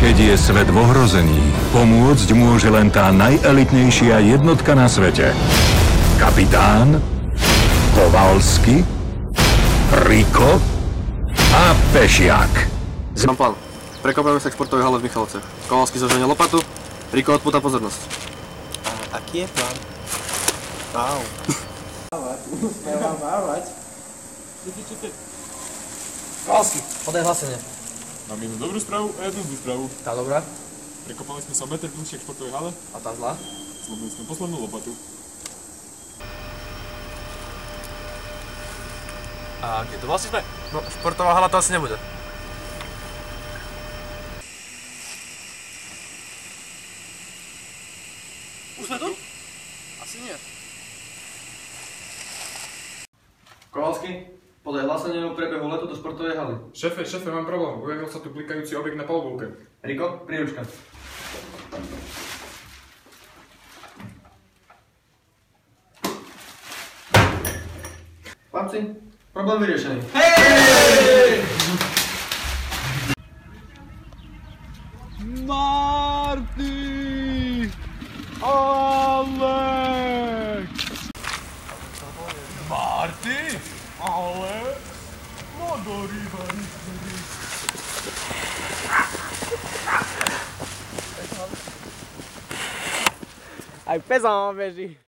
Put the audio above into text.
Keď je svet v ohrození, pomôcť môže len tá najelitnejšia jednotka na svete. Kapitán, Kovalsky, Riko a Pešiak. Mám plán. Prekopujeme sa k športovej hale v Michalovce. Kovalsky zoženie lopatu, Riko odpúta pozornosť. A aký je plán? Au. Mávať. Kovalsky, podaj hlasenie. Mám jednu dobrú správu a jednu zlú správu. Tá dobrá? Prekopali sme sa meter bližšie k športovej hale. A tá zlá? Zlomili sme poslednú lopatu. A kde to vlastne sme? No, športová hala to asi nebude. Už sme tu? Asi nie. Kovalsky, podaj hlasenie o priebehu letu do športovej haly. Šéfe, mám problém. Ujavil sa tu blikajúci objekt na palubovke. Riko, príručka. Chlapci, problém vyriešený. Marty! Alek! Marty? Ale? Modori, Aj pezón beží.